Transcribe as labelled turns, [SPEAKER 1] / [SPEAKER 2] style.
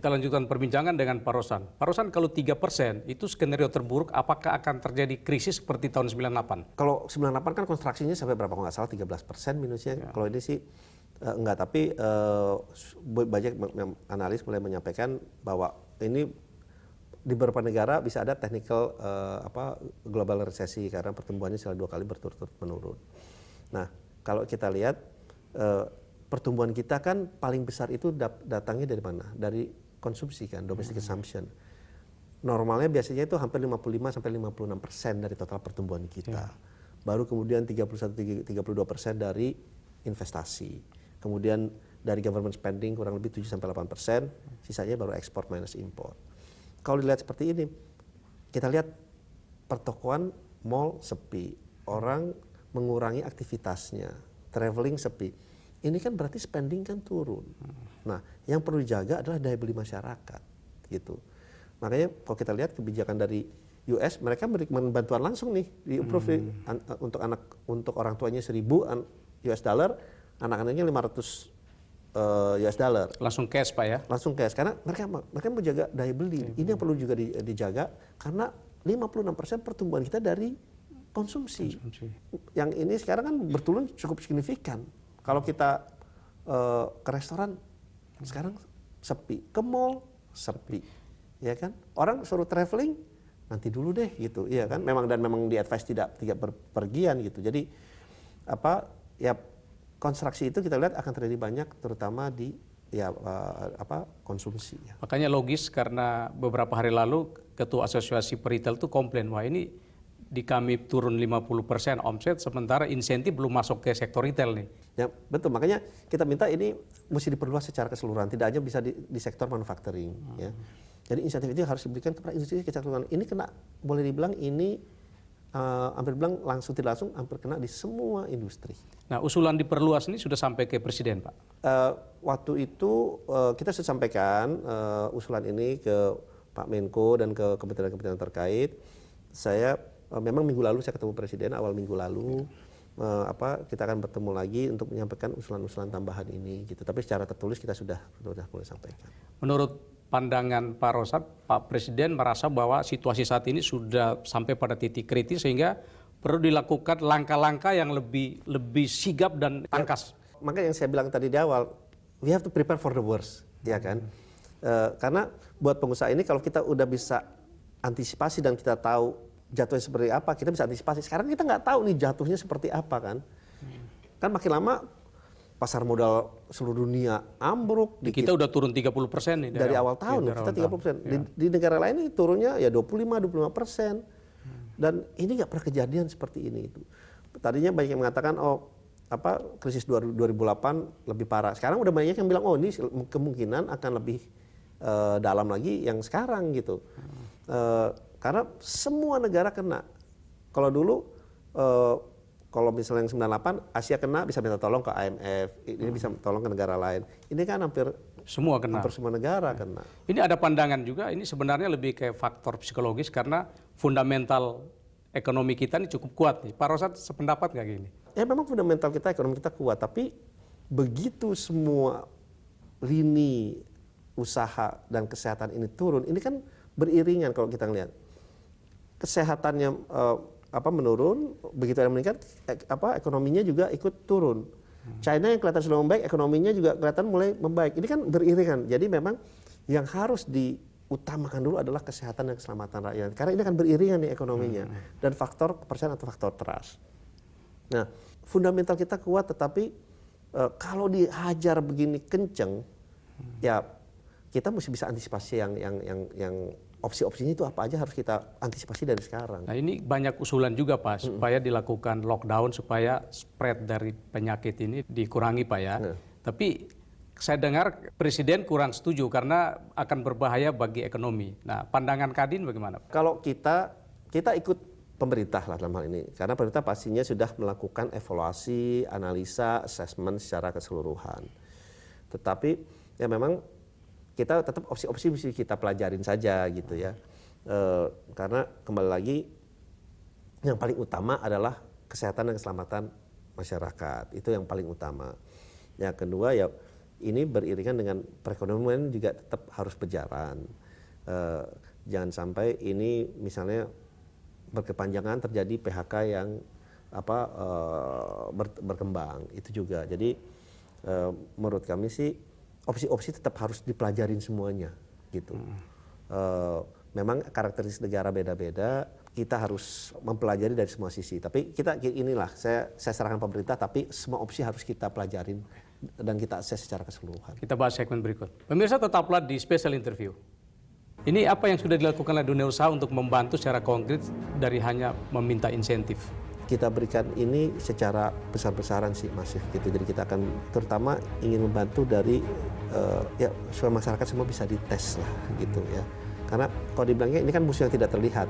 [SPEAKER 1] Kita lanjutkan perbincangan dengan Pak Rosan. Pak Rosan, kalau 3% itu skenario terburuk, apakah akan terjadi krisis seperti tahun 98?
[SPEAKER 2] Kalau 98 kan konstruksinya sampai berapa? Kalau nggak salah 13% minusnya. Ya. Kalau ini sih enggak, tapi banyak analis mulai menyampaikan bahwa ini di beberapa negara bisa ada technical global resesi karena pertumbuhannya sudah 2 kali berturut-turut menurun. Nah, kalau kita lihat pertumbuhan kita kan paling besar itu datangnya dari mana? Dari konsumsi kan, domestic consumption. Normalnya biasanya itu hampir 55-56% dari total pertumbuhan kita. Baru kemudian 31-32% dari investasi. Kemudian dari government spending kurang lebih 7-8%, sisanya baru ekspor minus import. Kalau dilihat seperti ini, kita lihat pertokoan mall sepi, orang mengurangi aktivitasnya, traveling sepi. Ini kan berarti spending kan turun. Nah, yang perlu dijaga adalah daya beli masyarakat, gitu. Makanya kalau kita lihat kebijakan dari US, mereka memberikan bantuan langsung nih di approve untuk orang tuanya 1.000 US dollar, anak-anaknya 500 US dollar.
[SPEAKER 1] Langsung cash, Pak ya?
[SPEAKER 2] Langsung cash, karena mereka mau jaga daya beli. Ini yang perlu juga dijaga, karena 56% pertumbuhan kita dari konsumsi. Yang ini sekarang kan berturun cukup signifikan. Kalau kita ke restoran sekarang sepi, ke mall sepi, ya kan? Orang suruh traveling nanti dulu deh gitu, iya kan? Memang di advice tidak berpergian gitu. Jadi konstruksi itu kita lihat akan terjadi banyak, terutama di konsumsi. Ya.
[SPEAKER 1] Makanya logis karena beberapa hari lalu Ketua Asosiasi Peritel itu komplain, wah ini di kami turun 50% omset, sementara insentif belum masuk ke sektor retail nih.
[SPEAKER 2] Ya betul, makanya kita minta ini mesti diperluas secara keseluruhan, tidak hanya bisa di sektor manufacturing. Ya. Jadi insentif itu harus diberikan kepada industri keseluruhan. Ini kena, boleh dibilang ini hampir bilang langsung tidak langsung, hampir kena di semua industri.
[SPEAKER 1] Nah, usulan diperluas ini sudah sampai ke Presiden, Pak?
[SPEAKER 2] Waktu itu kita sudah sampaikan usulan ini ke Pak Menko dan ke kementerian-kementerian terkait. Saya memang minggu lalu saya ketemu Presiden, awal minggu lalu kita akan bertemu lagi untuk menyampaikan usulan-usulan tambahan ini gitu. Tapi secara tertulis kita sudah mulai sampaikan.
[SPEAKER 1] Menurut pandangan Pak Rosan, Pak Presiden merasa bahwa situasi saat ini sudah sampai pada titik kritis sehingga perlu dilakukan langkah-langkah yang lebih sigap dan tangkas.
[SPEAKER 2] Ya, makanya yang saya bilang tadi di awal, we have to prepare for the worst, ya kan? Karena buat pengusaha ini kalau kita udah bisa antisipasi dan kita tahu jatuhnya seperti apa, kita bisa antisipasi. Sekarang kita nggak tahu nih jatuhnya seperti apa kan. Kan makin lama pasar modal seluruh dunia ambruk.
[SPEAKER 1] Kita udah turun 30% nih.
[SPEAKER 2] Dari awal tahun, kita 30%. Di negara lain ini turunnya ya 25%. Dan ini nggak pernah kejadian seperti ini. Tadinya banyak yang mengatakan, krisis 2008 lebih parah. Sekarang udah banyak yang bilang, ini kemungkinan akan lebih dalam lagi yang sekarang gitu. Karena semua negara kena. Kalau dulu, kalau misalnya yang 98, Asia kena bisa minta tolong ke IMF, ini bisa tolong ke negara lain. Ini kan hampir semua negara kena.
[SPEAKER 1] Ini ada pandangan juga, ini sebenarnya lebih kayak faktor psikologis karena fundamental ekonomi kita ini cukup kuat nih. Pak Rosan sependapat nggak gini?
[SPEAKER 2] Ya memang fundamental kita, ekonomi kita kuat, tapi begitu semua lini usaha dan kesehatan ini turun, ini kan beriringan kalau kita ngelihat. Kesehatannya menurun, begitu ada meningkat, ekonominya juga ikut turun. China yang kelihatan sudah membaik, ekonominya juga kelihatan mulai membaik. Ini kan beriringan. Jadi memang yang harus diutamakan dulu adalah kesehatan dan keselamatan rakyat. Karena ini akan beriringan nih ekonominya. Dan faktor kepercayaan atau faktor trust. Nah, fundamental kita kuat, tetapi kalau dihajar begini kenceng, ya kita mesti bisa antisipasi yang opsi-opsinya itu apa aja harus kita antisipasi dari sekarang.
[SPEAKER 1] Nah ini banyak usulan juga Pak, supaya dilakukan lockdown, supaya spread dari penyakit ini dikurangi Pak ya. Tapi saya dengar Presiden kurang setuju karena akan berbahaya bagi ekonomi. Nah pandangan Kadin bagaimana?
[SPEAKER 2] Kalau kita ikut pemerintah lah dalam hal ini. Karena pemerintah pastinya sudah melakukan evaluasi, analisa, assessment secara keseluruhan. Tetapi ya memang kita tetap opsi-opsi mesti kita pelajarin saja gitu ya. Karena kembali lagi yang paling utama adalah kesehatan dan keselamatan masyarakat. Itu yang paling utama. Yang kedua ya ini beriringan dengan perekonomian juga tetap harus berjalan. Jangan sampai ini misalnya berkepanjangan terjadi PHK yang berkembang, itu juga. Jadi menurut kami sih opsi-opsi tetap harus dipelajarin semuanya gitu. Memang karakteristik negara beda-beda, kita harus mempelajari dari semua sisi. Tapi inilah saya serahkan pemerintah, tapi semua opsi harus kita pelajarin dan kita akses secara keseluruhan.
[SPEAKER 1] Kita bahas segmen berikut. Pemirsa, tetaplah di Special Interview. Ini apa yang sudah dilakukan oleh dunia usaha untuk membantu secara konkret dari hanya meminta insentif?
[SPEAKER 2] Kita berikan ini secara besar-besaran sih, masif gitu. Jadi kita akan terutama ingin membantu dari ya supaya masyarakat semua bisa dites lah gitu ya. Karena kalau dibilangnya ini kan musuh yang tidak terlihat.